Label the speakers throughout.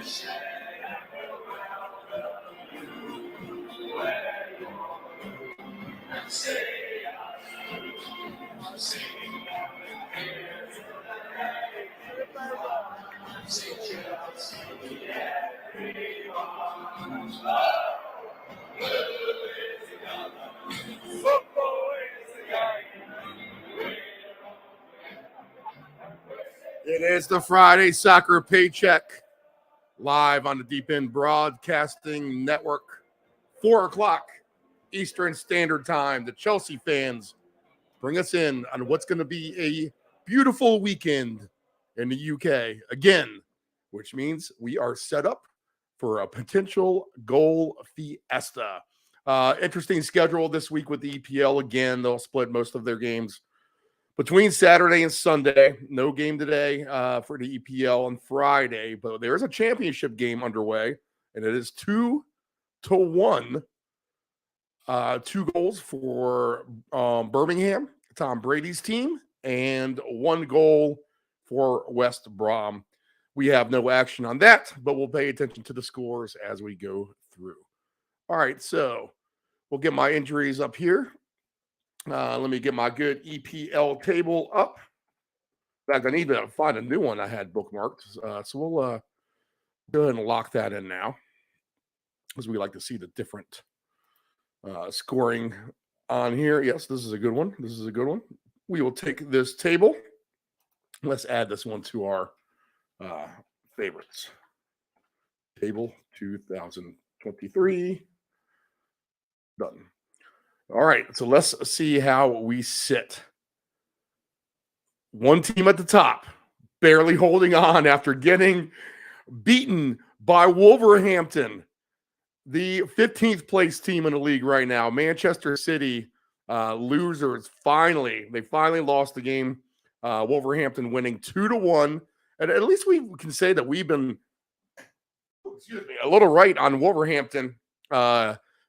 Speaker 1: It is the Friday Soccer Paycheck live on the Deep End Broadcasting Network. 4 o'clock Eastern Standard Time. The Chelsea fans bring us in on what's going to be a beautiful weekend in the UK again, which means we are set up for a potential goal fiesta. Interesting schedule this week with the EPL. Again, they'll split most of their games between Saturday and Sunday. No game today for the EPL on Friday, but there is a championship game underway, and it is 2-1. 2 goals for Birmingham, Tom Brady's team, and 1 goal for West Brom. We have no action on that, but we'll pay attention to the scores as we go through. All right, so we'll get my injuries up here. Let me get my good EPL table up. In fact, I need to find a new one I had bookmarked. So we'll go ahead and lock that in now, because we like to see the different scoring on here. Yes, this is a good one. This is a good one. We will take this table. Let's add this one to our favorites. Table 2023. Done. All right, so let's see how we sit. One team at the top, barely holding on after getting beaten by Wolverhampton, the 15th place team in the league right now. Manchester City, losers, they finally lost the game. Wolverhampton winning 2-1. And at least we can say that we've been, a little right on Wolverhampton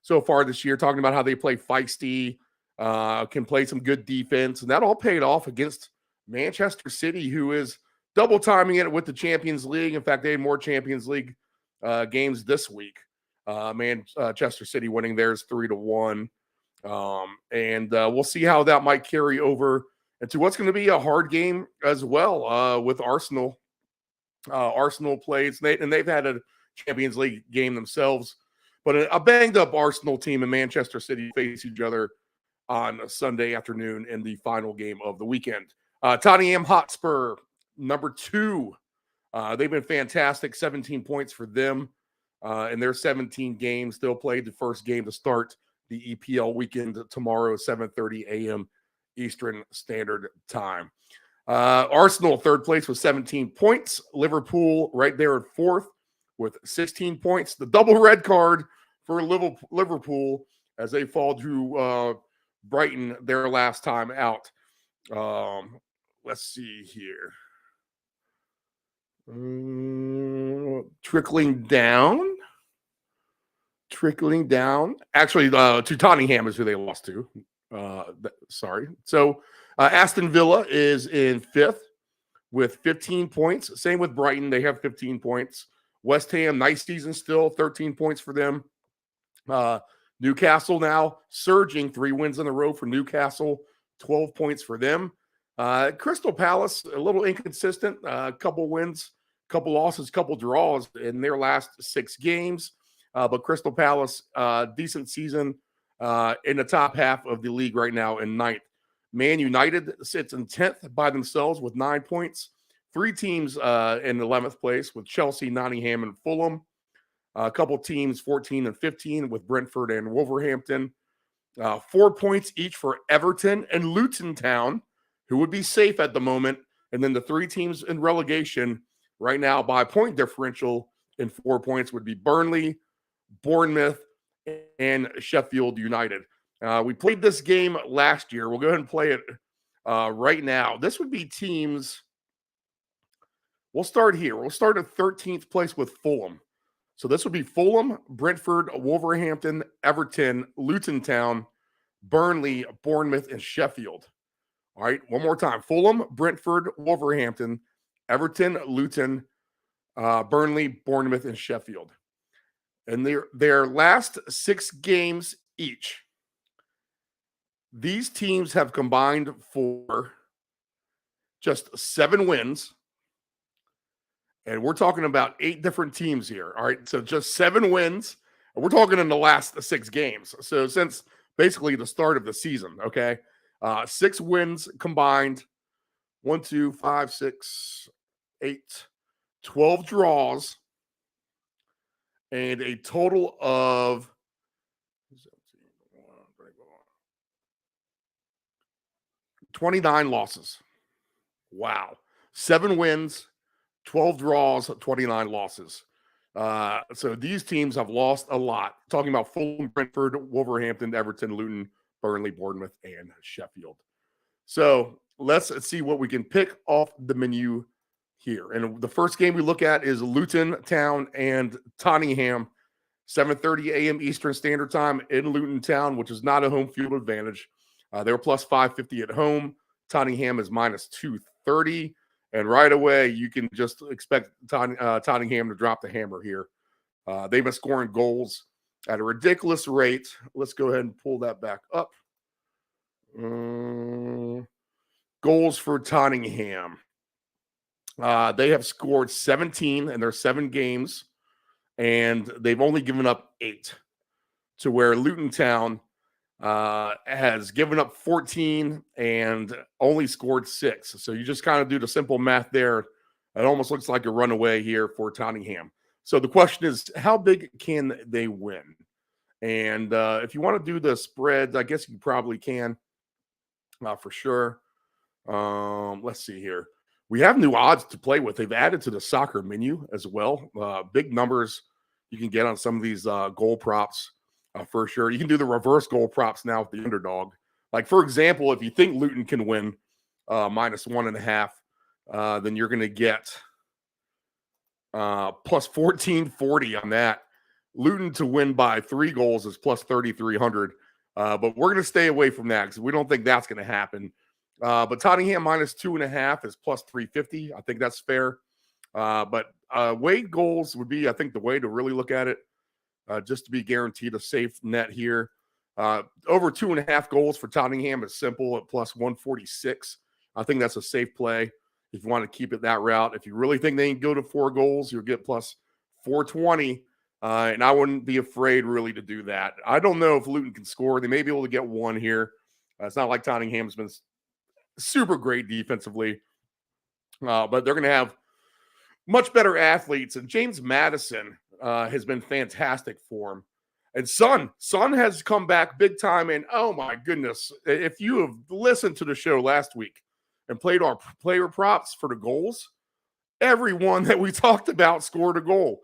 Speaker 1: so far this year, talking about how they play feisty, can play some good defense, and that all paid off against Manchester City, who is double timing it with the Champions League. In fact, they had more Champions League games this week. Manchester City winning theirs 3-1, and we'll see how that might carry over into what's going to be a hard game as well with Arsenal. Arsenal plays, and they've had a Champions League game themselves. But a banged-up Arsenal team and Manchester City face each other on a Sunday afternoon in the final game of the weekend. Tottenham Hotspur, number 2. They've been fantastic, 17 points for them in their 17 games. They'll play the first game to start the EPL weekend tomorrow, 7:30 a.m. Eastern Standard Time. Arsenal, 3rd place with 17 points. Liverpool right there at 4th with 16 points. The double red card for Liverpool as they fall to Brighton their last time out. Let's see here. Trickling down. Actually, to Tottenham is who they lost to. Sorry. So Aston Villa is in 5th with 15 points. Same with Brighton. They have 15 points. West Ham, nice season still, 13 points for them. Newcastle now surging, 3 wins in a row for Newcastle, 12 points for them. Crystal Palace, a little inconsistent, a couple wins, couple losses, couple draws in their last 6 games. But Crystal Palace, decent season in the top half of the league right now in 9th. Man United sits in 10th by themselves with 9 points. 3 teams in 11th place with Chelsea, Nottingham, and Fulham. A couple teams 14 and 15 with Brentford and Wolverhampton. 4 points each for Everton and Luton Town, who would be safe at the moment. And then the 3 teams in relegation right now by point differential in 4 points would be Burnley, Bournemouth, and Sheffield United. We played this game last year. We'll go ahead and play it right now. This would be teams. We'll start here. We'll start at 13th place with Fulham. So this would be Fulham, Brentford, Wolverhampton, Everton, Luton Town, Burnley, Bournemouth, and Sheffield. All right, one more time. Fulham, Brentford, Wolverhampton, Everton, Luton, Burnley, Bournemouth, and Sheffield. And their last 6 games each, these teams have combined for just 7 wins. And we're talking about 8 different teams here. All right. So just 7 wins. We're talking in the last 6 games. So since basically the start of the season, okay. 6 wins combined. 1, 2, 5, 6, 8, 12 draws, and a total of 29 losses. Wow. 7 wins, 12 draws, 29 losses. So these teams have lost a lot. Talking about Fulham, Brentford, Wolverhampton, Everton, Luton, Burnley, Bournemouth, and Sheffield. So let's see what we can pick off the menu here. And the first game we look at is Luton Town and Tottenham, 7:30 a.m. Eastern Standard Time in Luton Town, which is not a home field advantage. They're plus 550 at home. Tottenham is minus 230. And right away, you can just expect Tottenham to drop the hammer here. They've been scoring goals at a ridiculous rate. Let's go ahead and pull that back up. Goals for Tottenham. They have scored 17 in their 7 games, and they've only given up 8, to where Luton Town has given up 14 and only scored 6. So you just kind of do the simple math there. It almost looks like a runaway here for Tottenham. So the question is, how big can they win? And if you want to do the spreads, I guess you probably can for sure. Let's see here. We have new odds to play with. They've added to the soccer menu as well. Big numbers you can get on some of these goal props for sure. You can do the reverse goal props now with the underdog. Like, for example, if you think Luton can win minus 1.5, then you're going to get plus 1440 on that. Luton to win by 3 goals is plus 3,300. But we're going to stay away from that because we don't think that's going to happen. But Tottenham minus 2.5 is plus 350. I think that's fair. But Wade goals would be, I think, the way to really look at it, just to be guaranteed a safe net here. Over 2.5 goals for Tottenham is simple at plus 146. I think that's a safe play if you want to keep it that route. If you really think they can go to 4 goals, you'll get plus 420. And I wouldn't be afraid really to do that. I don't know if Luton can score. They may be able to get 1 here. It's not like Tottenham's been super great defensively, but they're going to have much better athletes. And James Maddison has been fantastic for him. And Son has come back big time. And oh my goodness, if you have listened to the show last week and played our player props for the goals, everyone that we talked about scored a goal,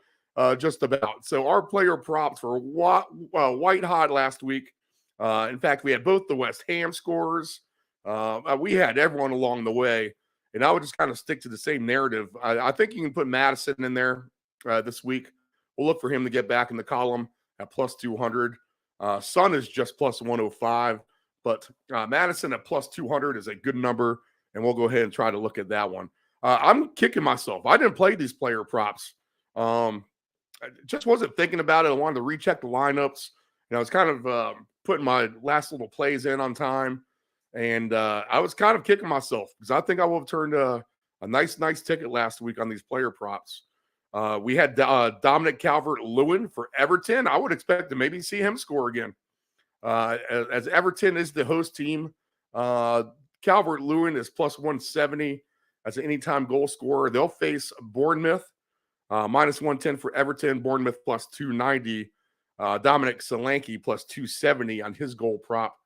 Speaker 1: just about. So our player props were white hot last week. In fact, we had both the West Ham scorers. We had everyone along the way, and I would just kind of stick to the same narrative. I think you can put Madison in there this week. We'll look for him to get back in the column at plus 200. Son is just plus 105, but Madison at plus 200 is a good number, and we'll go ahead and try to look at that one. I'm kicking myself. I didn't play these player props. I just wasn't thinking about it. I wanted to recheck the lineups. I was kind of putting my last little plays in on time. And I was kind of kicking myself because I think I will have turned a nice ticket last week on these player props. We had Dominic Calvert-Lewin for Everton. I would expect to maybe see him score again. As Everton is the host team, Calvert-Lewin is plus 170 as an anytime goal scorer. They'll face Bournemouth, minus 110 for Everton, Bournemouth plus 290. Dominic Solanke plus 270 on his goal prop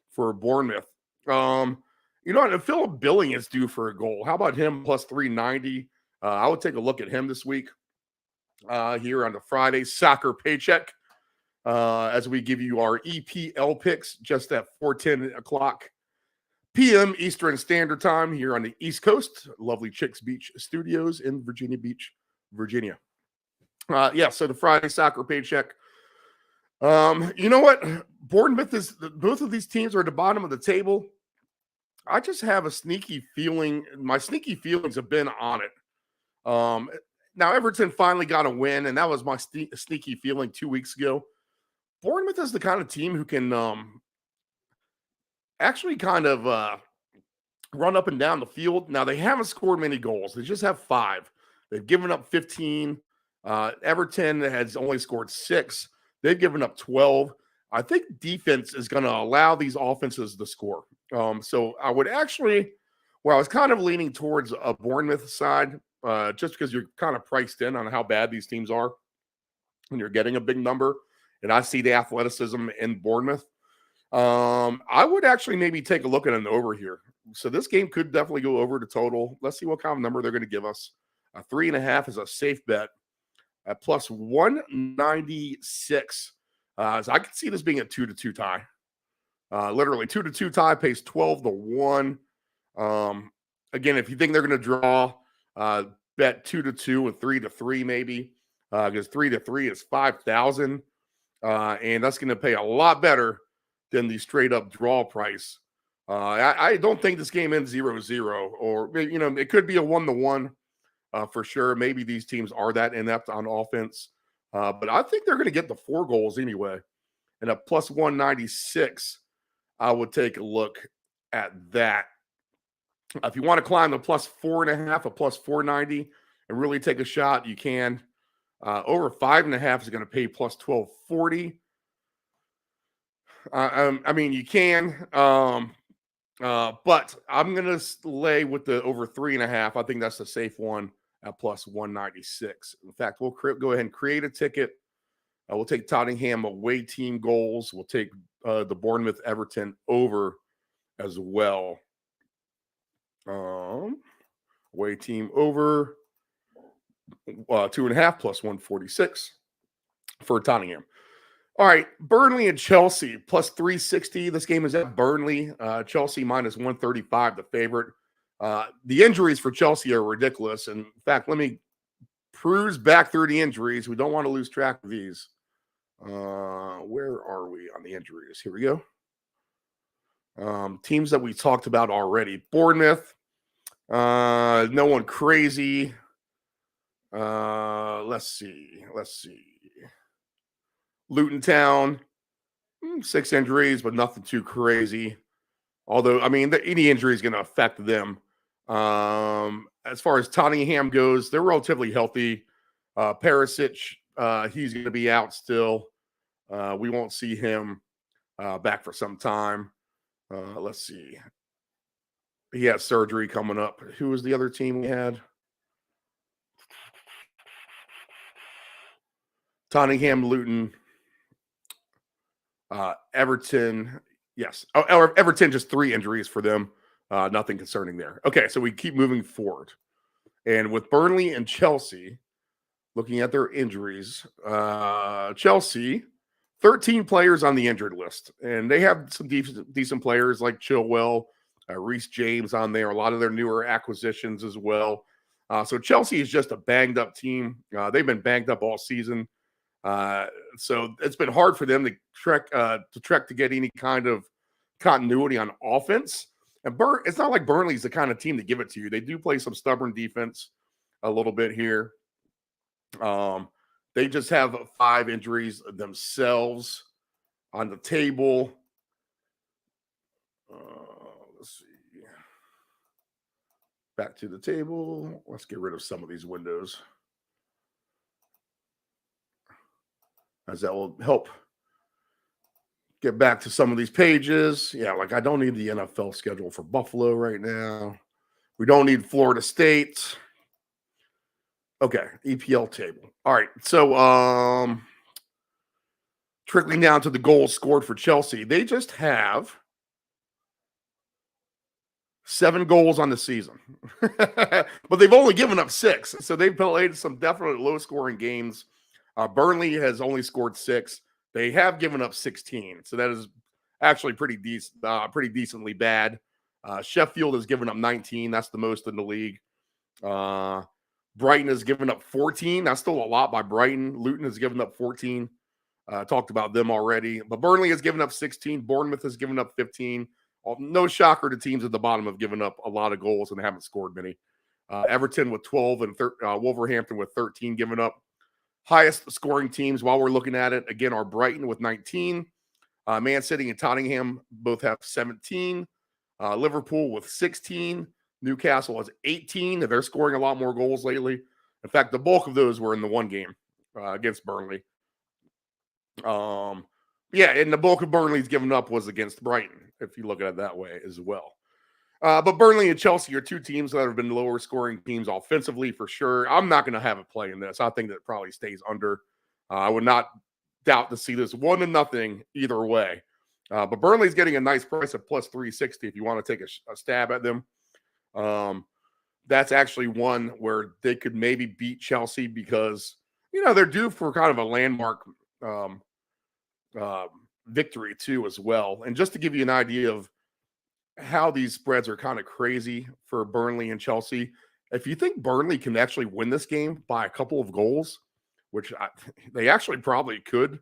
Speaker 1: for Bournemouth. Philip Billing is due for a goal. How about him plus 390? I would take a look at him this week here on the Friday soccer paycheck as we give you our EPL picks just at 4:10 o'clock p.m. Eastern Standard Time here on the East Coast, lovely Chicks Beach Studios in Virginia Beach, Virginia. So the Friday soccer paycheck. You know what? Bournemouth both of these teams are at the bottom of the table. I just have a sneaky feeling. My sneaky feelings have been on it. now Everton finally got a win, and that was my sneaky feeling 2 weeks ago. Bournemouth is the kind of team who can actually kind of run up and down the field. Now, they haven't scored many goals. They just have 5. They've given up 15. Everton has only scored 6. They've given up 12. I think defense is going to allow these offenses to score. So I would actually, I was kind of leaning towards a Bournemouth side, just because you're kind of priced in on how bad these teams are when you're getting a big number. And I see the athleticism in Bournemouth. I would actually maybe take a look at an over here. So this game could definitely go over to total. Let's see what kind of number they're going to give us. 3.5 is a safe bet at plus 196. So I could see this being a 2-2 tie. Literally 2-2 tie pays 12-1. Again, if you think they're going to draw, bet 2-2 and 3-3 maybe, because 3-3 is 5,000, and that's going to pay a lot better than the straight up draw price. I don't think this game ends 0-0, or it could be a 1-1 for sure. Maybe these teams are that inept on offense, but I think they're going to get the 4 goals anyway. And a plus 196, I would take a look at that. If you want to climb the plus 4.5, a plus 490, and really take a shot, you can. Over 5.5 is going to pay plus 1240. I mean, you can, but I'm going to lay with the over 3.5. I think that's a safe one at plus 196. In fact, we'll go ahead and create a ticket. We'll take Tottenham away team goals. We'll take the Bournemouth Everton over as well. Away team over 2.5 plus 146 for Tottenham. All right, Burnley and Chelsea plus 360. This game is at Burnley. Chelsea minus 135, the favorite. The injuries for Chelsea are ridiculous. And in fact, let me cruise back through the injuries. We don't want to lose track of these. Where are we on the injuries? Here we go. Teams that we talked about already. Bournemouth. No one crazy. Let's see. Luton Town, 6 injuries, but nothing too crazy. Although, I mean, any injury is going to affect them. As far as Tottenham goes, they're relatively healthy. Perisic, he's going to be out still. We won't see him back for some time. Let's see. He has surgery coming up. Who was the other team we had? Tottenham, Luton. Everton, yes. Everton, just 3 injuries for them. Nothing concerning there. Okay, so we keep moving forward. And with Burnley and Chelsea, looking at their injuries, Chelsea, 13 players on the injured list. And they have some decent players like Chilwell, Reece James on there, a lot of their newer acquisitions as well. So Chelsea is just a banged-up team. They've been banged up all season. So it's been hard for them to trek to get any kind of continuity on offense. And it's not like Burnley's the kind of team to give it to you. They do play some stubborn defense a little bit here. They just have 5 injuries themselves on the table. Let's see. Back to the table. Let's get rid of some of these windows, as that will help get back to some of these pages. Yeah, like I don't need the NFL schedule for Buffalo right now. We don't need Florida State. Okay, EPL table. All right, so trickling down to the goals scored for Chelsea, they just have 7 goals on the season. But they've only given up 6, so they've played some definite low-scoring games. Burnley has only scored 6. They have given up 16, so that is actually pretty decently bad. Sheffield has given up 19. That's the most in the league. Brighton has given up 14. That's still a lot by Brighton. Luton has given up 14. Talked about them already. But Burnley has given up 16. Bournemouth has given up 15. No shocker, the teams at the bottom have given up a lot of goals and haven't scored many. Everton with 12 and Wolverhampton with 13 giving up. Highest scoring teams while we're looking at it, again, are Brighton with 19. Man City and Tottenham both have 17. Liverpool with 16. Newcastle has 18. They're scoring a lot more goals lately. In fact, the bulk of those were in the one game against Burnley. And the bulk of Burnley's given up was against Brighton, if you look at it that way as well. But Burnley and Chelsea are two teams that have been lower scoring teams offensively for sure. I'm not going to have it play in this. I think that it probably stays under. I would not doubt to see this 1-0 either way. But Burnley's getting a nice price of plus 360 if you want to take a stab at them. That's actually one where they could maybe beat Chelsea because, they're due for kind of a landmark victory too as well. And just to give you an idea of how these spreads are kind of crazy for Burnley and Chelsea, if you think Burnley can actually win this game by a couple of goals, which they actually probably could,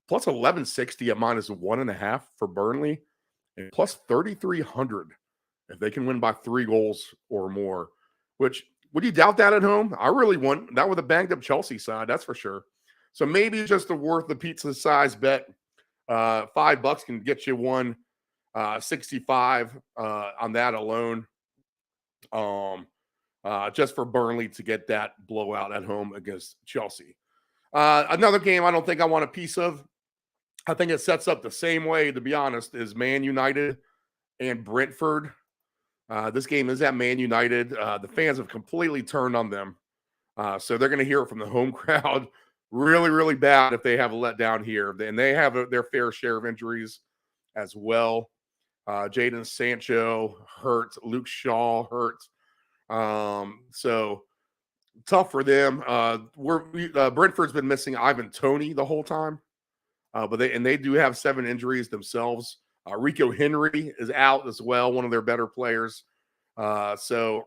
Speaker 1: plus 1160 at -1.5 for Burnley, and plus 3,300 if they can win by 3 goals or more. Which, would you doubt that at home? I really want that with a banged up Chelsea side, that's for sure. So maybe just worth the pizza size bet. $5 can get you 165 on that alone. Just for Burnley to get that blowout at home against Chelsea. Another game I don't think I want a piece of. I think it sets up the same way, to be honest, as Man United and Brentford. This game is at Man United. The fans have completely turned on them. So they're going to hear it from the home crowd really, really bad if they have a letdown here. And they have their fair share of injuries as well. Jadon Sancho hurt. Luke Shaw hurt. So tough for them. Brentford's been missing Ivan Toney the whole time. But they do have 7 injuries themselves. Rico Henry is out as well, one of their better players. So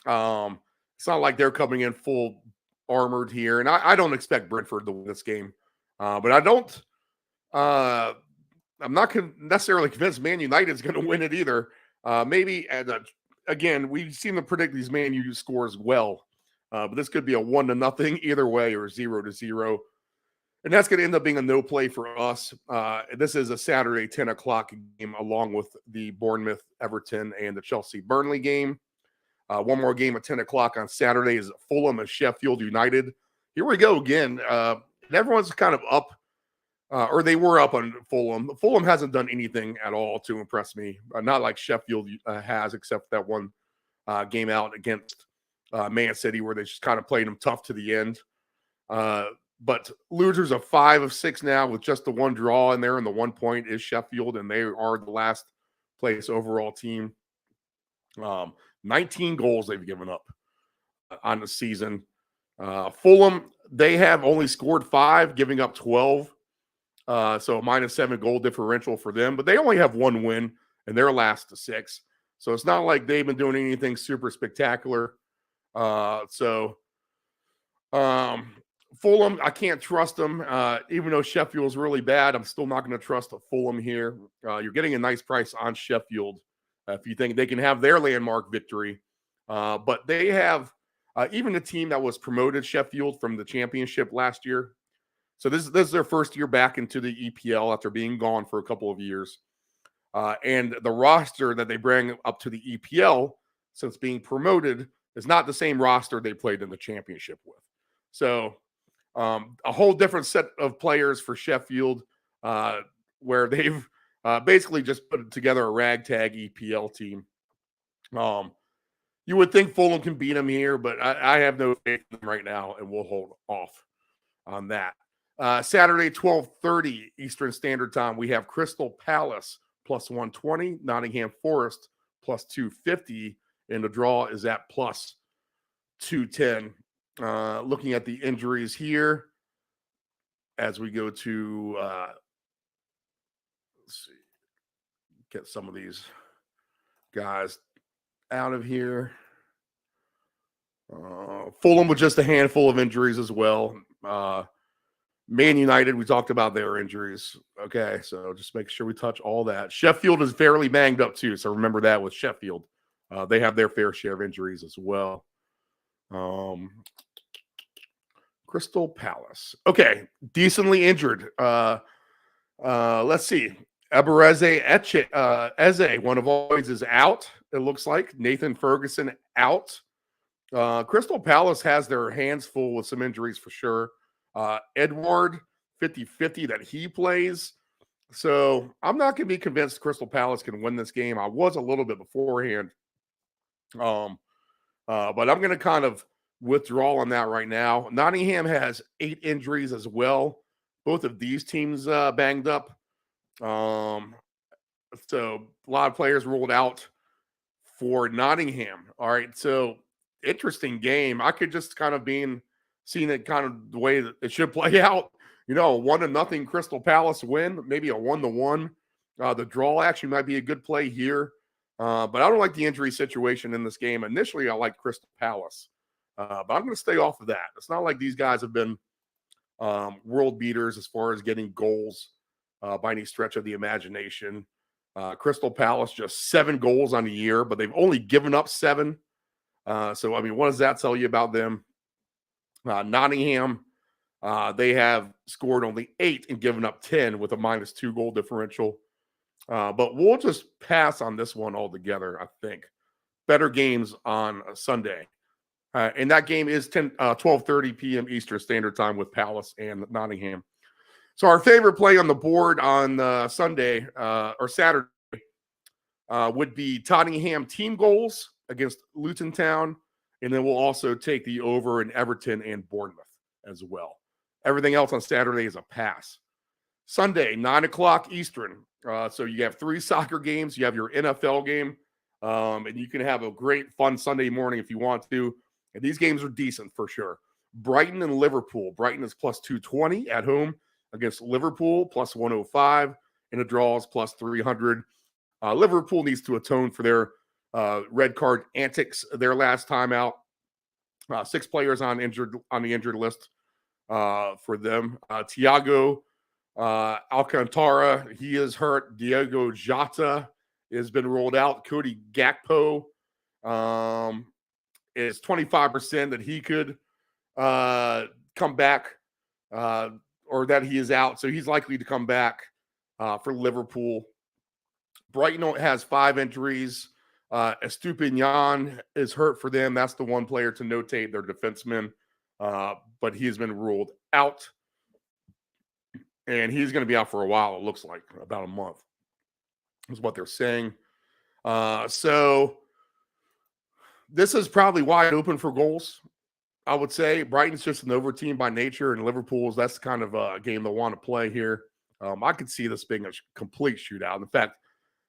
Speaker 1: it's not like they're coming in full armored here. And I don't expect Brentford to win this game. But I'm not necessarily convinced Man United is going to win it either. Maybe, again, we've seen them predict these Man U scores well. But this could be a 1-0 either way or 0-0. And that's going to end up being a no play for us. This is a Saturday 10 o'clock game along with the Bournemouth, Everton, and the Chelsea Burnley game. One more game at 10 o'clock on Saturday is Fulham and Sheffield United. Here we go again. And everyone's kind of up, or they were up on Fulham. Fulham hasn't done anything at all to impress me. Not like Sheffield has, except that one game out against Man City where they just kind of played them tough to the end. But losers of 5 of 6 now with just the 1 draw in there, and the 1 point is Sheffield, and they are the last place overall team. 19 goals they've given up on the season. Fulham, they have only scored 5, giving up 12. So a -7 goal differential for them, but they only have 1 win in their last 6. So it's not like they've been doing anything super spectacular. Fulham, I can't trust them. Even though Sheffield's really bad, I'm still not going to trust Fulham here. You're getting a nice price on Sheffield if you think they can have their landmark victory. But they have even a team that was promoted, Sheffield, from the championship last year. So this is their first year back into the EPL after being gone for a couple of years. And the roster that they bring up to the EPL since being promoted is not the same roster they played in the championship with. So a whole different set of players for Sheffield, where they've basically just put together a ragtag EPL team. You would think Fulham can beat them here, but I have no faith in them right now, and we'll hold off on that. Saturday, 12:30 Eastern Standard Time, we have Crystal Palace plus 120, Nottingham Forest plus 250, and the draw is at plus 210. Looking at the injuries here as we go to let's see, get some of these guys out of here. Fulham with just a handful of injuries as well. Man United, we talked about their injuries. Okay, so just make sure we touch all that. Sheffield is fairly banged up too, so remember that with Sheffield. They have their fair share of injuries as well. Crystal Palace. Okay, decently injured. Let's see. Ebereze Eze, one of always, is out, it looks like. Nathan Ferguson out. Crystal Palace has their hands full with some injuries for sure. Edward, 50-50 that he plays. So I'm not going to be convinced Crystal Palace can win this game. I was a little bit beforehand. But I'm going to kind of withdraw on that right now. Nottingham has 8 injuries as well. Both of these teams banged up. So a lot of players ruled out for Nottingham. All right, so interesting game. I could just kind of seeing it kind of the way that it should play out. You know, 1-0 Crystal Palace win, maybe a 1-1. The draw actually might be a good play here. But I don't like the injury situation in this game. Initially, I like Crystal Palace. But I'm going to stay off of that. It's not like these guys have been world beaters as far as getting goals by any stretch of the imagination. Crystal Palace, just 7 goals on the year, but they've only given up 7. So, I mean, what does that tell you about them? Nottingham, they have scored only 8 and given up 10 with a -2 goal differential. But we'll just pass on this one altogether, I think. Better games on Sunday. And that game is 12:30 p.m. Eastern Standard Time with Palace and Nottingham. So our favorite play on the board on Sunday or Saturday would be Tottenham team goals against Luton Town. And then we'll also take the over in Everton and Bournemouth as well. Everything else on Saturday is a pass. Sunday, 9 o'clock Eastern. So you have 3 soccer games. You have your NFL game. And you can have a great, fun Sunday morning if you want to. And these games are decent for sure. Brighton and Liverpool. Brighton is +220 at home against Liverpool, +105. And a draw is +300. Liverpool needs to atone for their red card antics their last time out. 6 players on the injured list for them. Thiago Alcantara, he is hurt. Diego Jota has been rolled out. Cody Gakpo is 25% that he could come back or that he is out. So he's likely to come back for Liverpool. Brighton has 5 injuries. Estupinian is hurt for them. That's the one player to notate, their defenseman. But he has been ruled out. And he's going to be out for a while, it looks like, about a month, is what they're saying. So this is probably wide open for goals, I would say. Brighton's just an over team by nature, and Liverpool's, that's the kind of game they want to play here. I could see this being a complete shootout. In fact,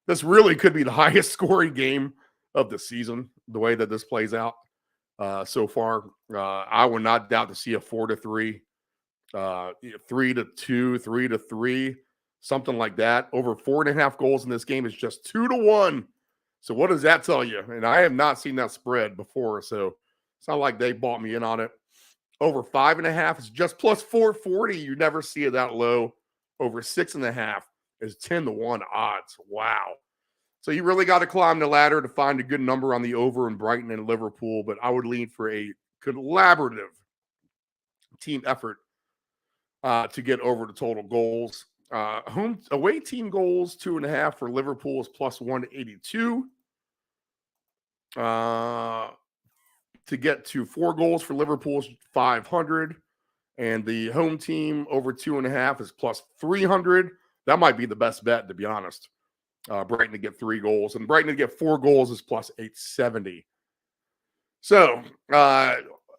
Speaker 1: this really could be the highest scoring game of the season, the way that this plays out so far. I would not doubt to see a 4-3. 3-2, 3-3, something like that. Over 4.5 goals in this game is just 2-1. So what does that tell you? And I have not seen that spread before, so it's not like they bought me in on it. Over 5.5 is just +440. You never see it that low. Over 6.5 is 10-1 odds. Wow. So you really got to climb the ladder to find a good number on the over in Brighton and Liverpool, but I would lean for a collaborative team effort to get over the total goals. Away team goals, 2.5 for Liverpool is +182. To get to 4 goals for Liverpool is 500. And the home team over 2.5 is +300. That might be the best bet, to be honest. Brighton to get 3 goals. And Brighton to get 4 goals is +870. So,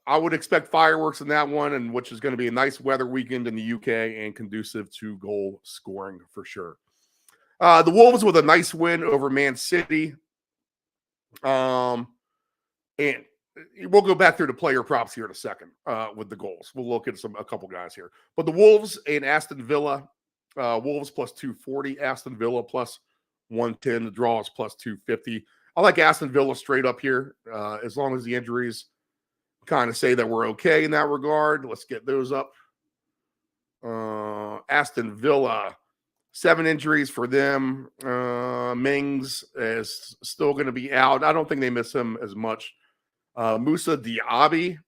Speaker 1: I would expect fireworks in that one, and which is going to be a nice weather weekend in the UK and conducive to goal scoring for sure. The Wolves with a nice win over Man City. And we'll go back through the player props here in a second with the goals. We'll look at a couple guys here. But the Wolves and Aston Villa, Wolves +240, Aston Villa +110. The draw is +250. I like Aston Villa straight up here as long as the injuries kind of say that we're okay in that regard. Let's get those up. Aston Villa 7 injuries for them. Mings is still going to be out. I don't think they miss him as much. Musa Diaby,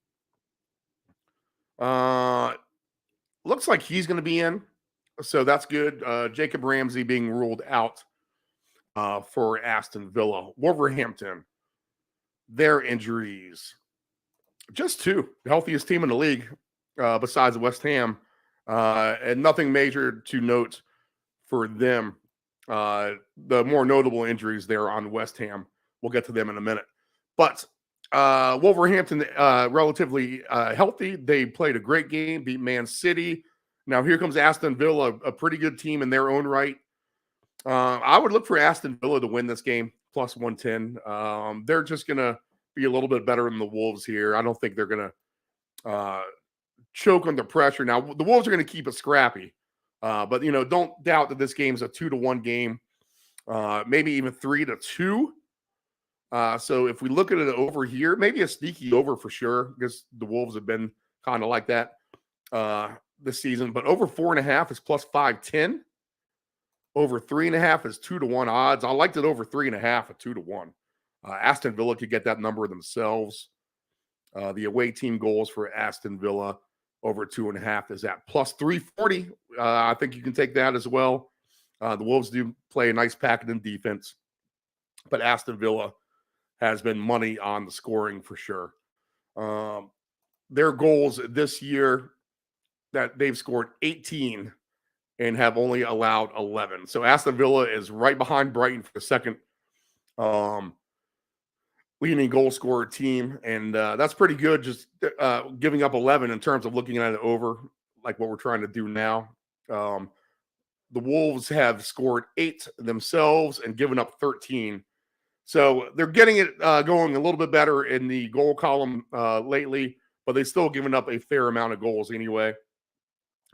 Speaker 1: looks like he's going to be in. So that's good. Jacob Ramsey being ruled out for Aston Villa. Wolverhampton, their injuries. Just 2. The healthiest team in the league besides West Ham. And nothing major to note for them. The more notable injuries there on West Ham. We'll get to them in a minute. But Wolverhampton, relatively healthy. They played a great game, beat Man City. Now here comes Aston Villa, a pretty good team in their own right. I would look for Aston Villa to win this game, plus 110. They're just going to be a little bit better than the Wolves here. I don't think they're going to choke under pressure. Now, the Wolves are going to keep it scrappy. But, don't doubt that this game's a 2-1 game, maybe even 3-2. So if we look at it over here, maybe a sneaky over for sure, because the Wolves have been kind of like that this season. But over 4.5 is plus 510. Over 3.5 is 2-1 odds. I liked it over 3.5 at 2-1. Aston Villa could get that number themselves. The away team goals for Aston Villa over 2.5 is at plus 340. I think you can take that as well. The Wolves do play a nice packet in defense, but Aston Villa has been money on the scoring for sure. Their goals this year, that they've scored 18 and have only allowed 11. So Aston Villa is right behind Brighton for the second leading goal scorer team, and that's pretty good. Just giving up 11 in terms of looking at it over, like what we're trying to do now. The Wolves have scored 8 themselves and given up 13. So they're getting it going a little bit better in the goal column lately, but they've still given up a fair amount of goals anyway.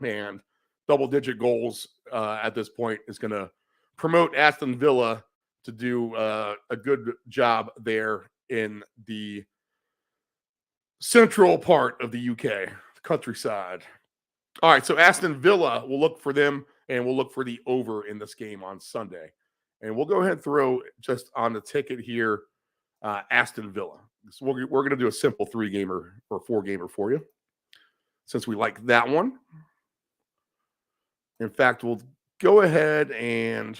Speaker 1: And double-digit goals at this point is going to promote Aston Villa to do a good job there in the central part of the UK, the countryside. All right, so Aston Villa, we'll look for them, and we'll look for the over in this game on Sunday. And we'll go ahead and throw just on the ticket here, Aston Villa. So we're going to do a simple 3-gamer or 4-gamer for you, since we like that one. In fact, we'll go ahead and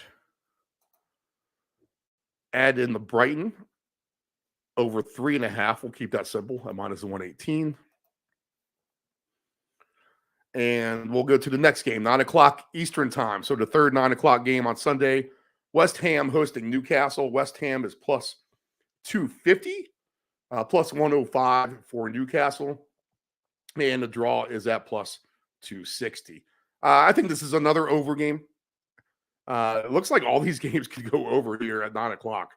Speaker 1: add in the Brighton over 3.5. We'll keep that simple at minus 118. And we'll go to the next game, 9 o'clock Eastern time. So the third 9 o'clock game on Sunday, West Ham hosting Newcastle. West Ham is plus 250, plus 105 for Newcastle. And the draw is at plus 260. I think this is another over game. It looks like all these games can go over here at 9 o'clock.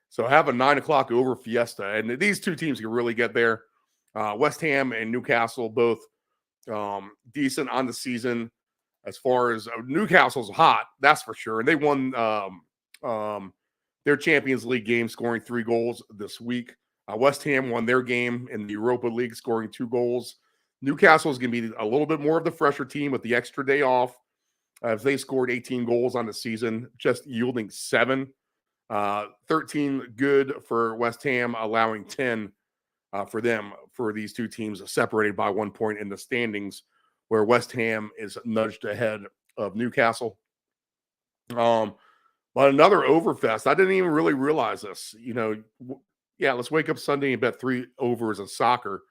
Speaker 1: So have a 9 o'clock over fiesta. And these two teams can really get there. West Ham and Newcastle both decent on the season. As far as Newcastle's hot, that's for sure. And they won their Champions League game, scoring 3 goals this week. West Ham won their game in the Europa League, scoring 2 goals. Newcastle is going to be a little bit more of the fresher team with the extra day off, as they scored 18 goals on the season, just yielding 7. 13 good for West Ham, allowing 10 for them, for these two teams separated by 1 point in the standings, where West Ham is nudged ahead of Newcastle. But another overfest. I didn't even really realize this. Let's wake up Sunday and bet 3 overs in soccer.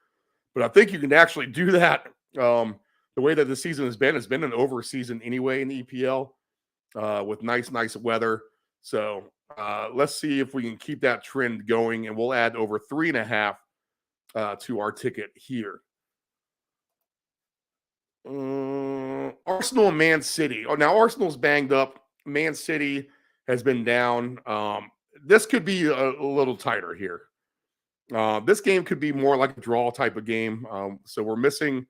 Speaker 1: But I think you can actually do that the way that the season has been. It's been an over season anyway in the EPL with nice weather. So let's see if we can keep that trend going, and we'll add over 3.5 to our ticket here. Arsenal and Man City. Oh, now Arsenal's banged up. Man City has been down. This could be a little tighter here. This game could be more like a draw type of game. So we're missing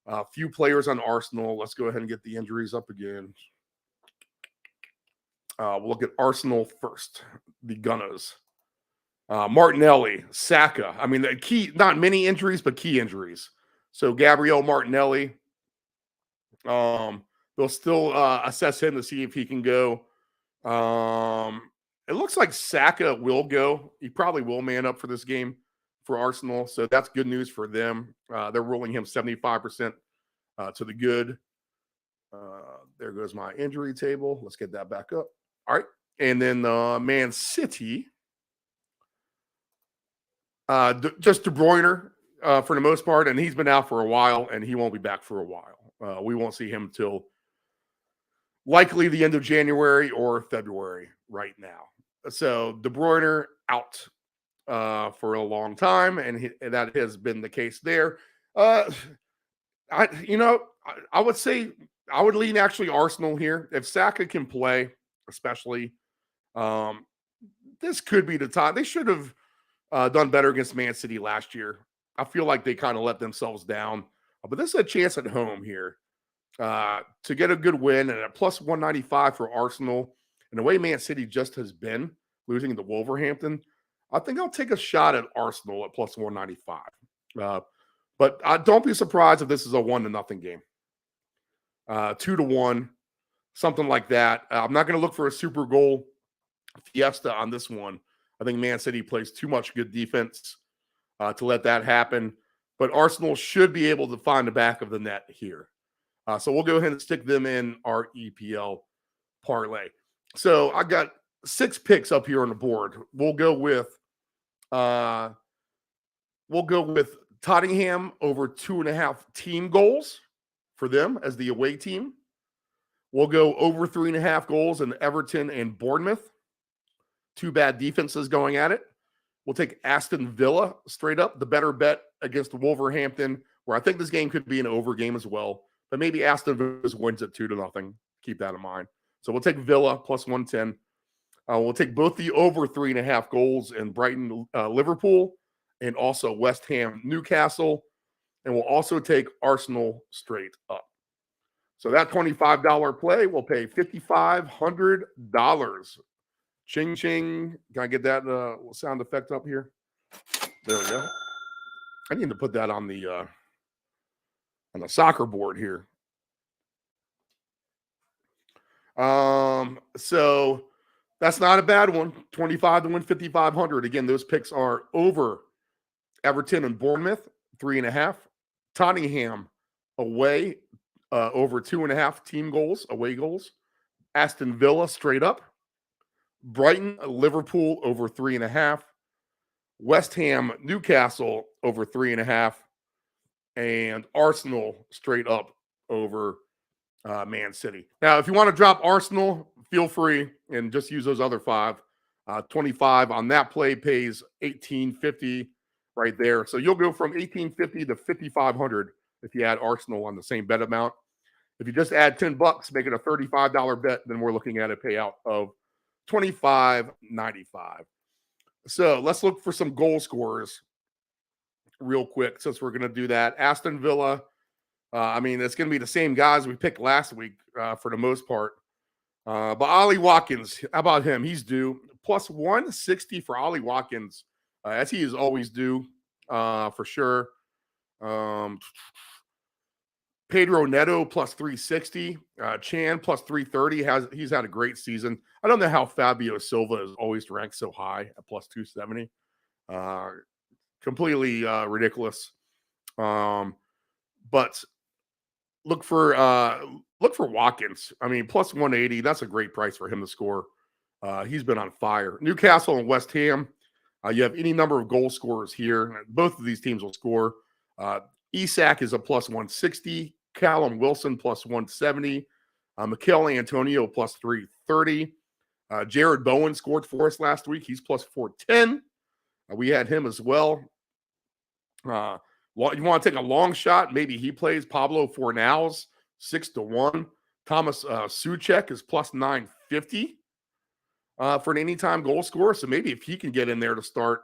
Speaker 1: a few players on Arsenal. Let's go ahead and get the injuries up again. We'll look at Arsenal first. The Gunners. Martinelli, Saka. I mean, the key, not many injuries, but key injuries. So Gabriel Martinelli, they'll still assess him to see if he can go. It looks like Saka will go. He probably will man up for this game for Arsenal. So that's good news for them. They're ruling him 75% to the good. There goes my injury table. Let's get that back up. All right. And then Man City. Just De Bruyne for the most part. And he's been out for a while, and he won't be back for a while. We won't see him until likely the end of January or February right now. So De Bruyne out for a long time, and that has been the case there. I would say I would lean actually Arsenal here. If Saka can play, especially, this could be the time. They should have done better against Man City last year. I feel like they kind of let themselves down. But this is a chance at home here to get a good win, and a plus 195 for Arsenal. And the way Man City just has been losing to Wolverhampton, I think I'll take a shot at Arsenal at plus 195. But don't be surprised if this is a 1-0 game. 2-1, something like that. I'm not going to look for a super goal fiesta on this one. I think Man City plays too much good defense to let that happen. But Arsenal should be able to find the back of the net here. So we'll go ahead and stick them in our EPL parlay. So I got 6 picks up here on the board. We'll go with Tottenham over 2.5 team goals for them as the away team. We'll go over 3.5 goals in Everton and Bournemouth. 2 bad defenses going at it. We'll take Aston Villa straight up, the better bet against Wolverhampton, where I think this game could be an over game as well. But maybe Aston Villa wins at 2-0. Keep that in mind. So we'll take Villa plus 110. We'll take both the over 3.5 goals in Brighton, Liverpool, and also West Ham, Newcastle. And we'll also take Arsenal straight up. So that $25 play will pay $5,500. Ching, ching. Can I get that sound effect up here? There we go. I need to put that on the soccer board here. So that's not a bad one. 25 to win 5,500. Again, those picks are over Everton and Bournemouth, 3.5. Tottenham away, over 2.5 team goals, away goals. Aston Villa straight up. Brighton, Liverpool over 3.5. West Ham, Newcastle over 3.5. And Arsenal straight up over Man City. Now, if you want to drop Arsenal, feel free and just use those other 5. 25 on that play pays $1,850 right there. So you'll go from $1,850 to $5,500 if you add Arsenal on the same bet amount. If you just add $10, make it a $35 bet, then we're looking at a payout of $25.95. So let's look for some goal scorers real quick since we're going to do that. Aston Villa, it's going to be the same guys we picked last week for the most part. But Ollie Watkins, how about him? He's due. Plus 160 for Ollie Watkins, as he is always due for sure. Pedro Neto plus 360. Chan plus 330. He's had a great season. I don't know how Fabio Silva is always ranked so high at plus 270. Completely ridiculous. But look for Watkins. Plus 180. That's a great price for him to score. He's been on fire. Newcastle and West Ham. You have any number of goal scorers here. Both of these teams will score. Isak is a plus 160. Callum Wilson plus 170. Mikel Antonio plus 330. Jared Bowen scored for us last week. He's plus 410. We had him as well. You want to take a long shot? Maybe he plays. Pablo Fornals, 6-1. Thomas Suchek is plus 950 for an anytime goal scorer. So maybe if he can get in there to start,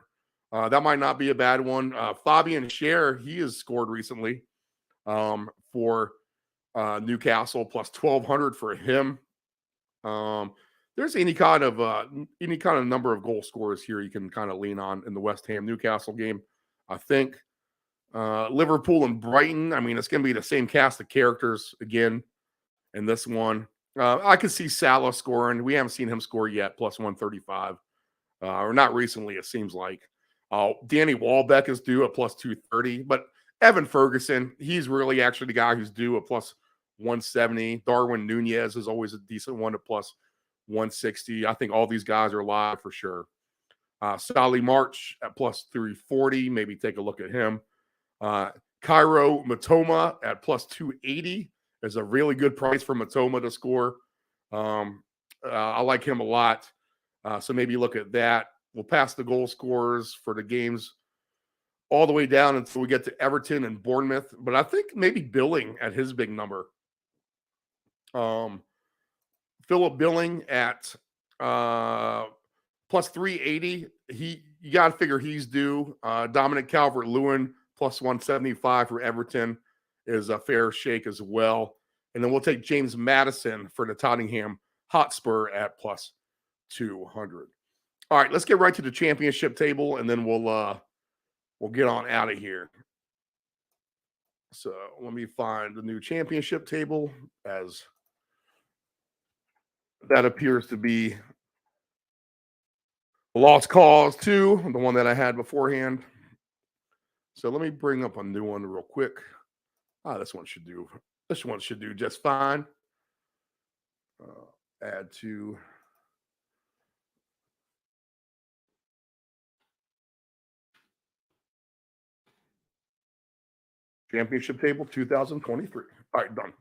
Speaker 1: that might not be a bad one. Fabian Schär, he has scored recently for Newcastle, plus 1,200 for him. There's any kind of number of goal scorers here you can kind of lean on in the West Ham Newcastle game. I think Liverpool and Brighton. It's going to be the same cast of characters again. in this one. I could see Salah scoring. We haven't seen him score yet, plus 135. Or not recently, it seems like. Danny Walbeck is due at plus 230, but Evan Ferguson, he's really actually the guy who's due at plus 170. Darwin Nunez is always a decent one at plus 160. I think all these guys are live for sure. Solly March at plus 340. Maybe take a look at him. Cairo Matoma at plus 280 is a really good price for Matoma to score. I like him a lot. So maybe look at that. We'll pass the goal scorers for the games all the way down until we get to Everton and Bournemouth. But I think maybe Billing at his big number. Philip Billing at plus 380. You got to figure he's due. Dominic Calvert-Lewin plus 175 for Everton is a fair shake as well. And then we'll take James Maddison for the Tottenham Hotspur at plus 200. All right, let's get right to the championship table, and then we'll get on out of here. So let me find the new championship table, as that appears to be a lost cause too, the one that I had beforehand. So let me bring up a new one real quick. This one should do just fine. Add to championship table 2023. All right, done.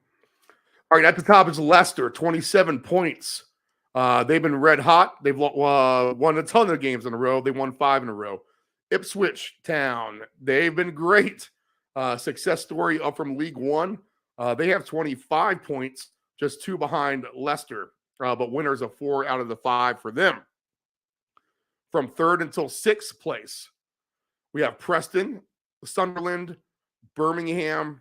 Speaker 1: All right, at the top is Leicester, 27 points. They've been red hot. They've won a ton of games in a row. They won 5 in a row. Ipswich Town, they've been great. Success story up from League One. They have 25 points, just 2 behind Leicester, but winners of 4 out of the 5 for them. From 3rd until 6th place, we have Preston, Sunderland, Birmingham,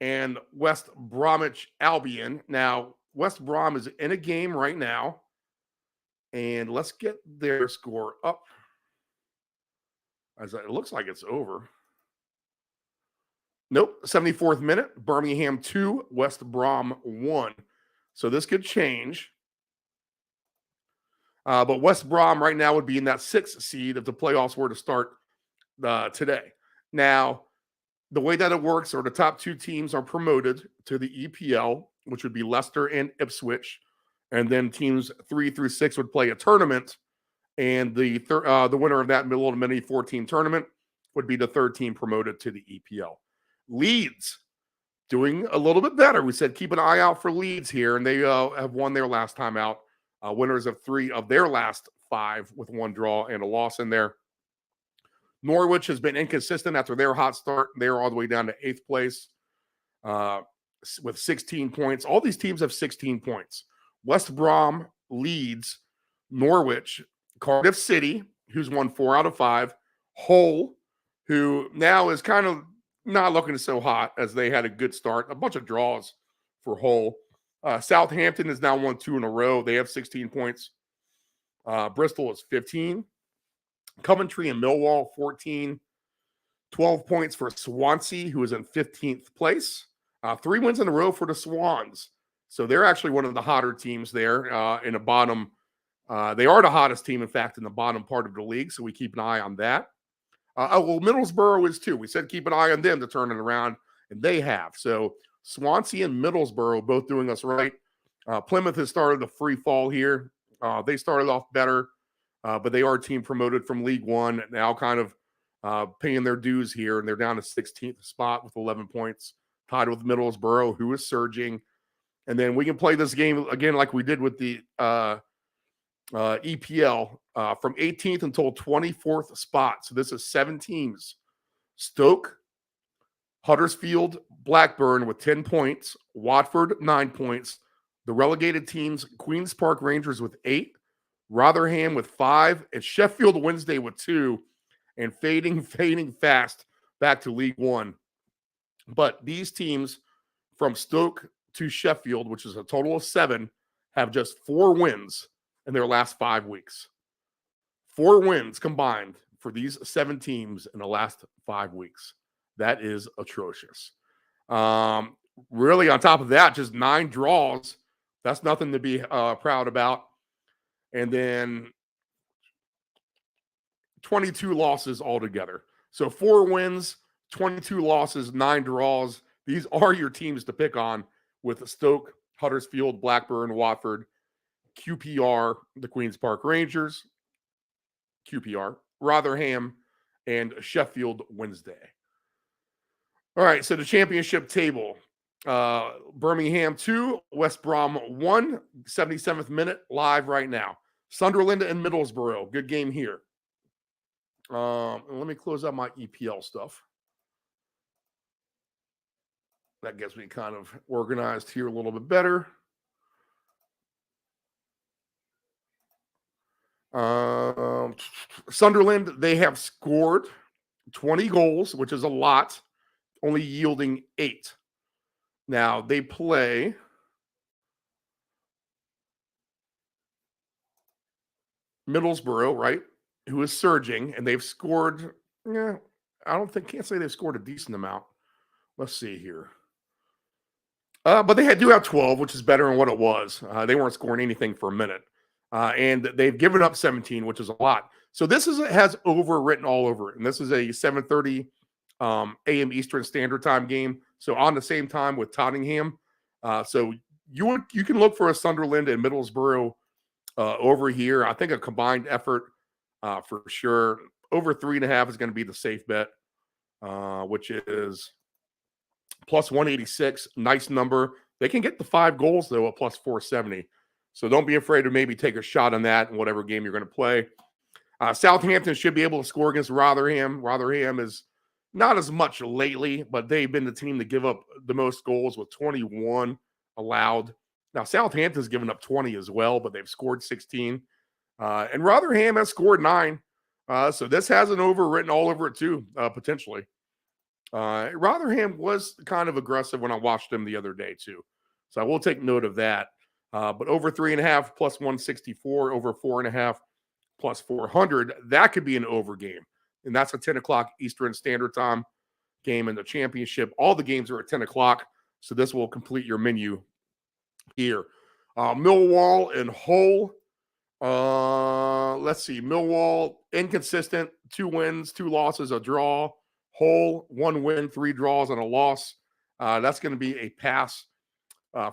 Speaker 1: and West Bromwich Albion. Now, West Brom is in a game right now, and let's get their score up. As it looks like it's over. Nope, 74th minute, Birmingham 2, West Brom 1. So this could change. But West Brom right now would be in that 6th seed if the playoffs were to start today. Now, the way that it works are the top 2 teams are promoted to the EPL, which would be Leicester and Ipswich. And then teams 3 through 6 would play a tournament. And the winner of that little mini 4-team tournament would be the 3rd team promoted to the EPL. Leeds doing a little bit better. We said keep an eye out for Leeds here, and they have won their last time out. Winners of 3 of their last 5 with 1 draw and a loss in there. Norwich has been inconsistent after their hot start. They're all the way down to 8th place with 16 points. All these teams have 16 points. West Brom, Leeds, Norwich, Cardiff City, who's won 4 out of 5. Hull, who now is kind of not looking so hot as they had a good start. A bunch of draws for Hull. Southampton has now won 2 in a row. They have 16 points. Bristol is 15. Coventry and Millwall, 14. 12 points for Swansea, who is in 15th place. 3 wins in a row for the Swans. So they're actually one of the hotter teams there in the bottom. They are the hottest team, in fact, in the bottom part of the league. So we keep an eye on that. Middlesbrough is too. We said keep an eye on them to turn it around, and they have. So Swansea and Middlesbrough both doing us right. Plymouth has started a free fall here. They started off better, but they are a team promoted from League One, now kind of paying their dues here, and they're down to 16th spot with 11 points, tied with Middlesbrough, who is surging. And then we can play this game again like we did with the EPL from 18th until 24th spot. So this is 7 teams. Stoke, Huddersfield, Blackburn with 10 points, Watford 9 points, the relegated teams, Queen's Park Rangers with 8, Rotherham with 5, and Sheffield Wednesday with 2, and fading fast back to League One. But these teams from Stoke to Sheffield, which is a total of 7, have just 4 wins in their last 5 weeks. 4 wins combined for these 7 teams in the last 5 weeks. That is atrocious. really, on top of that, just 9 draws. That's nothing to be proud about. And then 22 losses altogether. So 4 wins, 22 losses, 9 draws. These are your teams to pick on with Stoke, Huddersfield, Blackburn, Watford, QPR, the Queen's Park Rangers, QPR, Rotherham, and Sheffield Wednesday. All right, so the championship table. Birmingham 2, West Brom 1, 77th minute, live right now. Sunderland and Middlesbrough, good game here. Let me close out my EPL stuff. That gets me kind of organized here a little bit better. Sunderland, they have scored 20 goals, which is a lot, only yielding 8. Now, they play Middlesbrough, right, who is surging, and they've scored, can't say they've scored a decent amount. Let's see here. But they do have 12, which is better than what it was. They weren't scoring anything for a minute. And they've given up 17, which is a lot. So this has over written all over it. And this is a 7:30 a.m. Eastern Standard Time game. So on the same time with Tottenham. So you can look for a Sunderland and Middlesbrough over here. I think a combined effort for sure. Over 3.5 is going to be the safe bet, which is plus 186. Nice number. They can get the 5 goals, though, at plus 470. So don't be afraid to maybe take a shot on that in whatever game you're going to play. Southampton should be able to score against Rotherham. Rotherham is not as much lately, but they've been the team to give up the most goals with 21 allowed. Now, Southampton's given up 20 as well, but they've scored 16. And Rotherham has scored 9. So this has an over written all over it too, potentially. Rotherham was kind of aggressive when I watched them the other day too. So I will take note of that. But over 3.5 plus 164, over 4.5 plus 400, that could be an over game. And that's a 10 o'clock Eastern Standard Time game in the championship. All the games are at 10 o'clock. So this will complete your menu here. Millwall and Hull. Let's see. Millwall, inconsistent. 2 wins, 2 losses, a draw. Hull, 1 win, 3 draws, and a loss. That's going to be a pass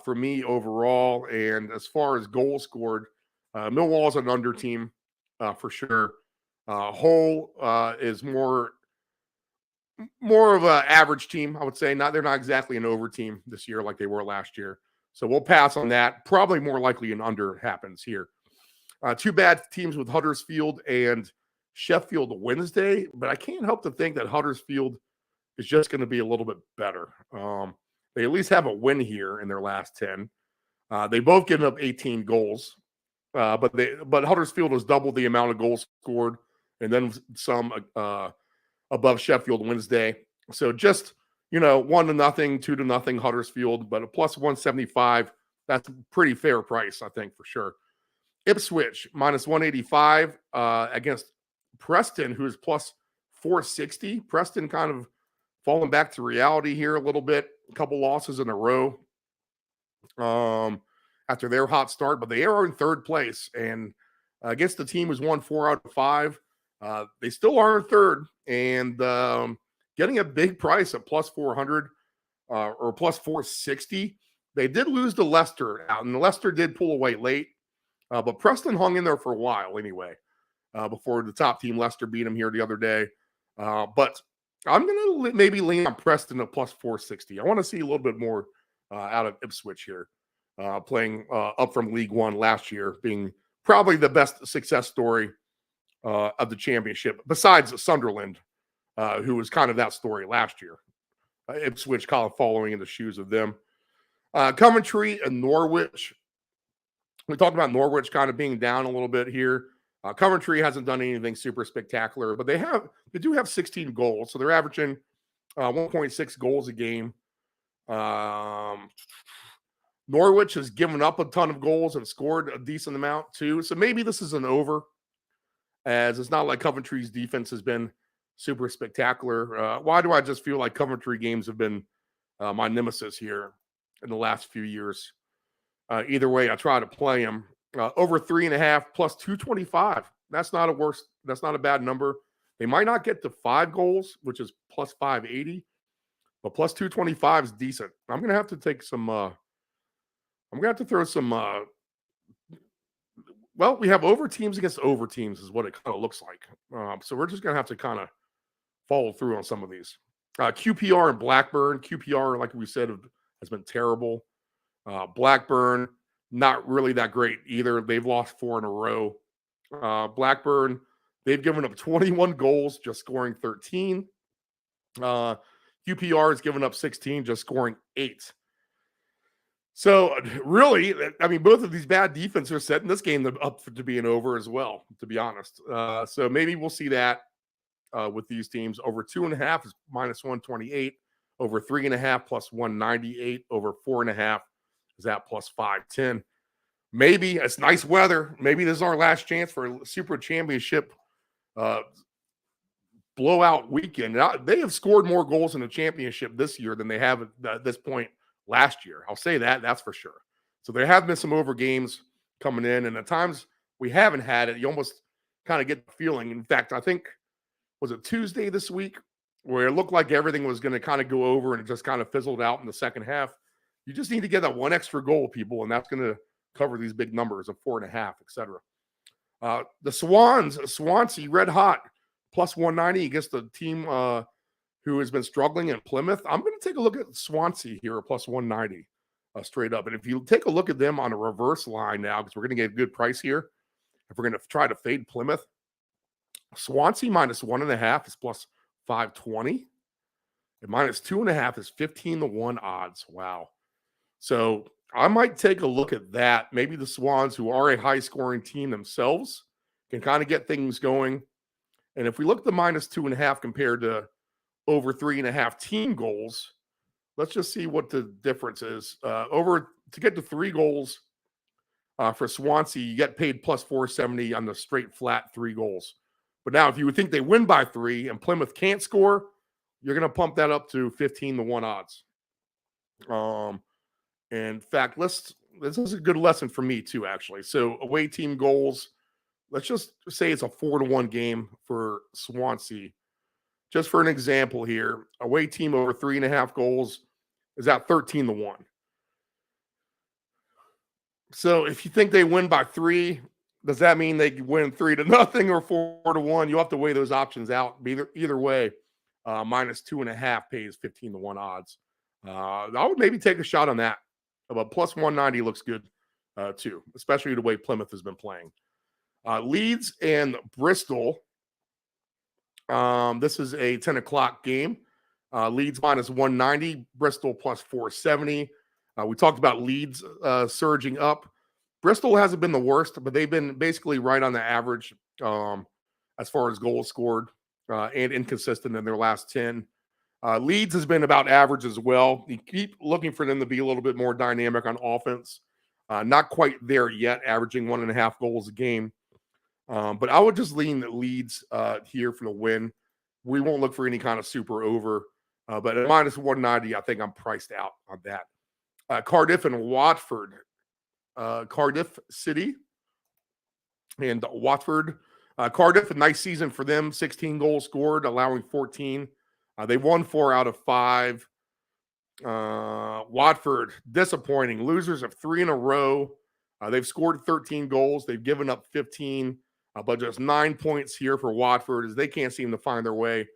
Speaker 1: for me overall. And as far as goals scored, Millwall is an under team for sure. Hull is more of an average team, I would say. They're not exactly an over team this year like they were last year. So we'll pass on that. Probably more likely an under happens here. 2 bad teams with Huddersfield and Sheffield Wednesday, but I can't help to think that Huddersfield is just going to be a little bit better. They at least have a win here in their last 10. They both given up 18 goals, but Huddersfield has doubled the amount of goals scored and then some above Sheffield Wednesday. So just, 1-0, 2-0 Huddersfield, but a plus 175, that's a pretty fair price, I think, for sure. Ipswich, minus 185 against Preston, who's plus 460. Preston kind of falling back to reality here a little bit. A couple losses in a row after their hot start, but they are in 3rd place. And against the team who's won 4 out of 5, they still are in 3rd and getting a big price at plus 400 or plus 460. They did lose to Leicester out, and Leicester did pull away late. But Preston hung in there for a while anyway, before the top team Leicester beat them here the other day. But I'm going to maybe lean on Preston at plus 460. I want to see a little bit more out of Ipswich here, playing up from League One last year, being probably the best success story of the championship, besides Sunderland, who was kind of that story last year. Ipswich kind of following in the shoes of them. Coventry and Norwich. We talked about Norwich kind of being down a little bit here. Coventry hasn't done anything super spectacular, but they do have 16 goals, so they're averaging 1.6 goals a game. Norwich has given up a ton of goals and scored a decent amount too, so maybe this is an over, as it's not like Coventry's defense has been super spectacular. Why do I just feel like Coventry games have been my nemesis here in the last few years. Either way, I try to play him. Over 3.5 plus 225. That's not a bad number. They might not get to 5 goals, which is plus 580, but plus 225 is decent. I'm gonna have to take some. I'm gonna have to throw some. Well, we have over teams against over teams, is what it kind of looks like. So we're just gonna have to kind of follow through on some of these. QPR and Blackburn. QPR, like we said, has been terrible. Blackburn, not really that great either. They've lost 4 in a row. Blackburn, they've given up 21 goals, just scoring 13. QPR has given up 16, just scoring 8. So really, I mean, both of these bad defenses are setting this game up to be an over as well, to be honest. So maybe we'll see that with these teams. Over 2.5 is minus 128. Over 3.5 plus 198. Over 4.5 is at plus 510. Maybe it's nice weather. Maybe this is our last chance for a Super Championship blowout weekend. Now, they have scored more goals in the championship this year than they have at this point last year. I'll say that. That's for sure. So there have been some over games coming in, and at times we haven't had it. You almost kind of get the feeling. In fact, I think, was it Tuesday this week where it looked like everything was going to kind of go over and it just kind of fizzled out in the second half. You just need to get that one extra goal, people, and that's going to cover these big numbers of 4.5, etc. The Swans, Swansea, red hot, plus 190 against the team who has been struggling in Plymouth. I'm going to take a look at Swansea here, plus 190 straight up. And if you take a look at them on a reverse line now, because we're going to get a good price here, if we're going to try to fade Plymouth, Swansea minus 1.5 is plus 520. And minus 2.5 is 15-1 odds. Wow. So I might take a look at that. Maybe the Swans, who are a high-scoring team themselves, can kind of get things going. And if we look at the minus 2.5 compared to over 3.5 team goals, let's just see what the difference is. To get to 3 goals for Swansea, you get paid plus 470 on the straight flat 3 goals. But now, if you would think they win by 3 and Plymouth can't score, you're going to pump that up to 15-1 odds. In fact, this is a good lesson for me too, actually. So away team goals, let's just say it's a 4-1 game for Swansea. Just for an example here, away team over 3.5 goals is at 13-1. So if you think they win by 3, does that mean they win 3-0 or 4-1? You have to weigh those options out. Either way, minus 2.5 pays 15-1 odds. I would maybe take a shot on that. But plus 190 looks good too, especially the way Plymouth has been playing. Leeds and Bristol. This is a 10 o'clock game. Leeds minus 190, Bristol plus 470. We talked about Leeds surging up. Bristol hasn't been the worst, but they've been basically right on the average as far as goals scored and inconsistent in their last 10. Leeds has been about average as well. You keep looking for them to be a little bit more dynamic on offense. Not quite there yet, averaging 1.5 goals a game. But I would just lean the Leeds here for the win. We won't look for any kind of super over. But at minus 190, I think I'm priced out on that. Cardiff and Watford. Cardiff City and Watford. Cardiff, a nice season for them. 16 goals scored, allowing 14. They won 4 out of 5. Watford, disappointing. Losers of 3 in a row. They've scored 13 goals. They've given up 15, but just 9 points here for Watford as they can't seem to find their way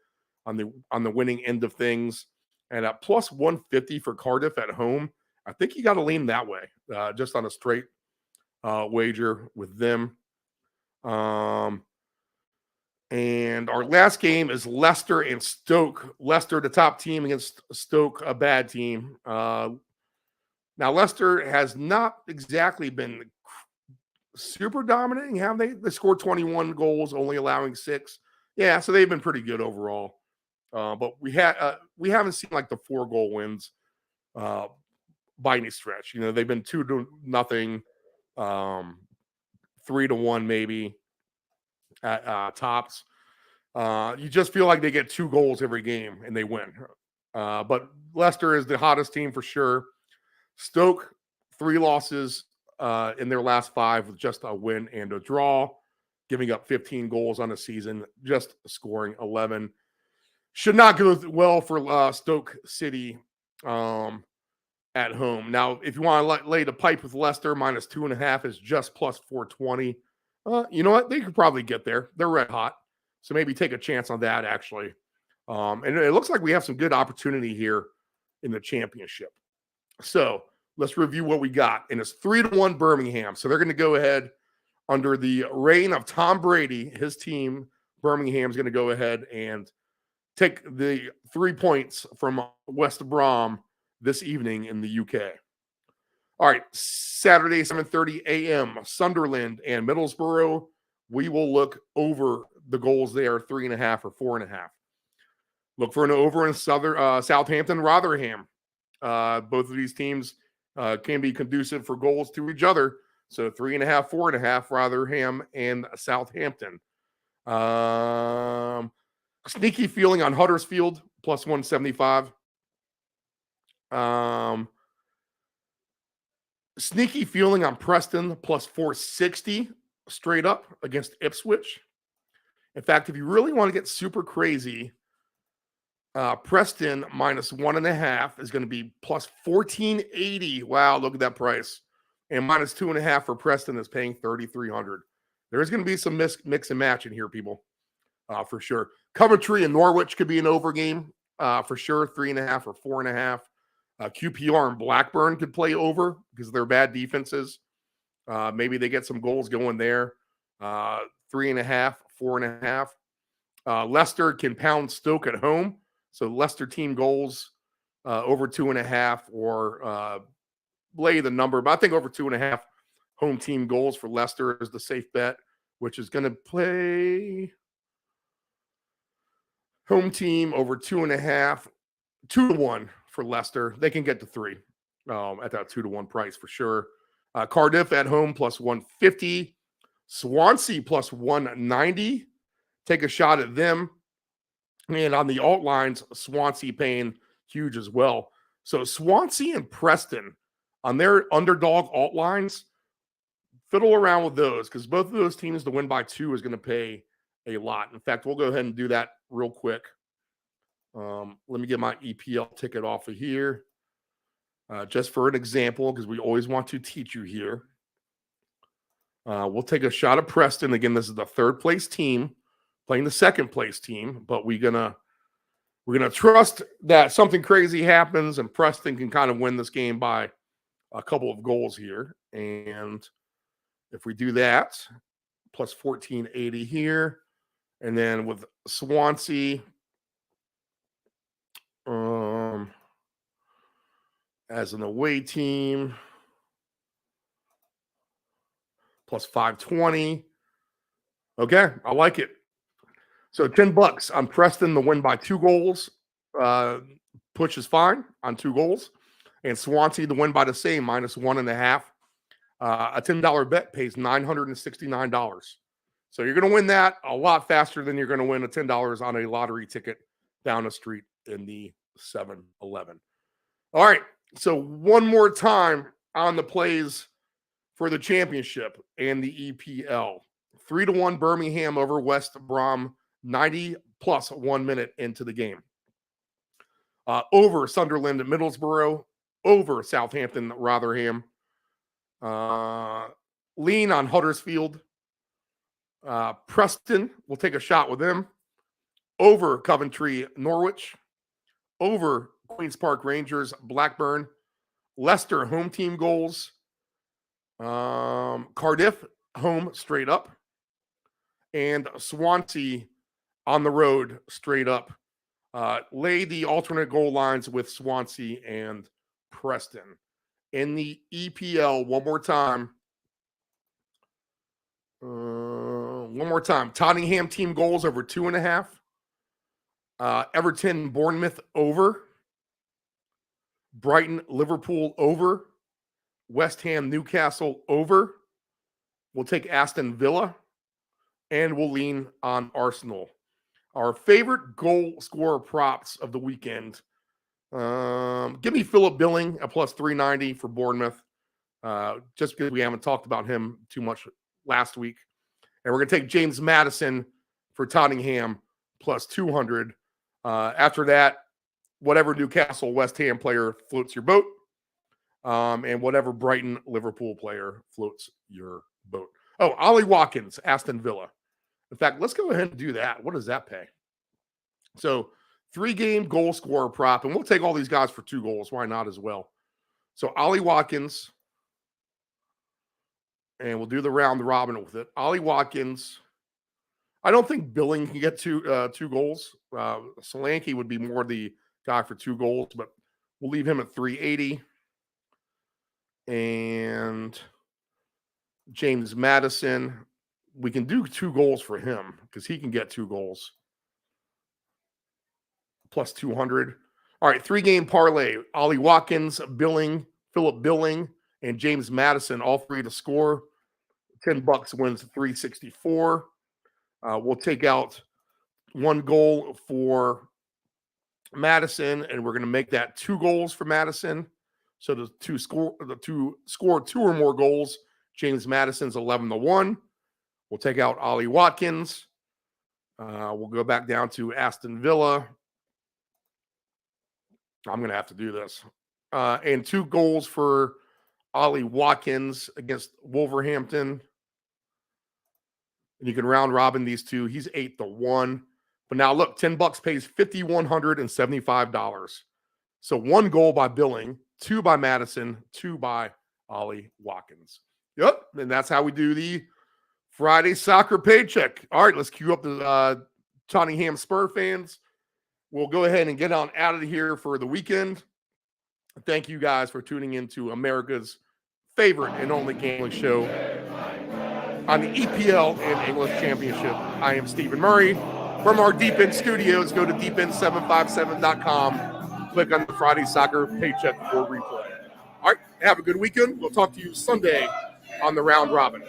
Speaker 1: on the winning end of things. And at plus 150 for Cardiff at home, I think you got to lean that way, just on a straight wager with them. And our last game is Leicester and Stoke. Leicester, the top team, against Stoke, a bad team. Now, Leicester has not exactly been super dominating, have they? They scored 21 goals, only allowing 6. Yeah, so they've been pretty good overall. But we haven't seen like the 4-goal wins by any stretch. You know, they've been 2-0, 3-1 maybe at tops. You just feel like they get 2 goals every game and they win. But Leicester is the hottest team for sure. Stoke, 3 losses in their last 5 with just a win and a draw, giving up 15 goals on the season, just scoring 11. Should not go well for Stoke City at home. Now, if you want to lay the pipe with Leicester, minus 2.5 is just plus 420. You know what? They could probably get there. They're red hot. So maybe take a chance on that, actually. And it looks like we have some good opportunity here in the championship. So let's review what we got. And it's 3-1 Birmingham. So they're going to go ahead under the reign of Tom Brady. His team, Birmingham, is going to go ahead and take the 3 points from West Brom this evening in the UK. All right, Saturday, 7:30 a.m., Sunderland and Middlesbrough. We will look over the goals there, 3.5 or 4.5. Look for an over in Southampton, Rotherham. Both of these teams can be conducive for goals to each other. So 3.5, 4.5, Rotherham and Southampton. Sneaky feeling on Huddersfield, plus 175. Sneaky feeling on Preston, plus 460 straight up against Ipswich. In fact, if you really want to get super crazy, Preston minus 1.5 is going to be plus 1480. Wow, look at that price. And minus 2.5 for Preston is paying 3,300. There's going to be some mix and match in here, people, for sure. Coventry and Norwich could be an over game for sure, 3.5 or 4.5. QPR and Blackburn could play over because of their bad defenses. Maybe they get some goals going there. 3.5, 4.5. Leicester can pound Stoke at home. So Leicester team goals over 2.5 or lay the number. But I think over 2.5 home team goals for Leicester is the safe bet, which is going to play home team over 2.5, 2-1 for Leicester. They can get to 3 at that 2-1 price for sure. Cardiff at home plus 150. Swansea plus 190. Take a shot at them. And on the alt lines, Swansea paying huge as well. So Swansea and Preston on their underdog alt lines, fiddle around with those because both of those teams to win by 2 is going to pay a lot. In fact, we'll go ahead and do that real quick. Let me get my EPL ticket off of here. Just for an example, because we always want to teach you here. We'll take a shot at Preston. Again, this is the 3rd place team playing the 2nd place team, but we're gonna trust that something crazy happens and Preston can kind of win this game by a couple of goals here. And if we do that, plus 1480 here, and then with Swansea, as an away team, plus 520. Okay, I like it. So $10 on Preston to win by 2 goals. Push is fine on 2 goals. And Swansea to win by the same, minus 1.5. A $10 bet pays $969. So you're going to win that a lot faster than you're going to win a $10 on a lottery ticket down the street in the 7-Eleven. All right. So one more time on the plays for the championship and the EPL. 3-1 Birmingham over West Brom, 90 plus 1 minute into the game. Over Sunderland at Middlesbrough, over Southampton Rotherham. Lean on Huddersfield. Preston, we'll take a shot with them. Over Coventry Norwich. Over Queen's Park Rangers Blackburn. Leicester home team goals. Cardiff home straight up. And Swansea on the road straight up. Lay the alternate goal lines with Swansea and Preston. In the EPL, one more time. Tottenham team goals over 2.5. Everton Bournemouth over. Brighton Liverpool over. West Ham Newcastle over. We'll take Aston Villa. And we'll lean on Arsenal. Our favorite goal scorer props of the weekend Give me Philip Billing at plus 390 for Bournemouth, just because we haven't talked about him too much last week. And we're going to take James Maddison for Tottenham plus 200. After that, whatever Newcastle West Ham player floats your boat, and whatever Brighton Liverpool player floats your boat. Oh, Ollie Watkins, Aston Villa. In fact, let's go ahead and do that. What does that pay? So 3-game goal scorer prop, and we'll take all these guys for 2 goals. Why not as well? So Ollie Watkins, and we'll do the round robin with it. Ollie Watkins. I don't think Billing can get 2 goals. Solanke would be more the guy for 2 goals, but we'll leave him at 380. And James Maddison, we can do 2 goals for him because he can get 2 goals. Plus 200. All right, 3-game parlay. Ollie Watkins, Billing, Philip Billing, and James Maddison, all 3 to score. $10 wins 364. We'll take out 1 goal for Maddison, and we're going to make that 2 goals for Madison. So the two score 2 or more goals. James Madison's 11-1. We'll take out Ollie Watkins. We'll go back down to Aston Villa. I'm going to have to do this. And 2 goals for Ollie Watkins against Wolverhampton. And you can round robin these 2. He's 8-1. But now look, $10 pays $5,175. So 1 goal by Billing, 2 by Madison, 2 by Ollie Watkins. Yep, and that's how we do the Friday soccer paycheck. All right, let's cue up the Tottenham Spur fans. We'll go ahead and get on out of here for the weekend. Thank you guys for tuning in to America's favorite and only gambling show on the EPL and English Championship. I am Stephen Murray. From our Deep End studios, go to deepend757.com. Click on the Friday Soccer Paycheck for replay. All right, have a good weekend. We'll talk to you Sunday on the Round Robin.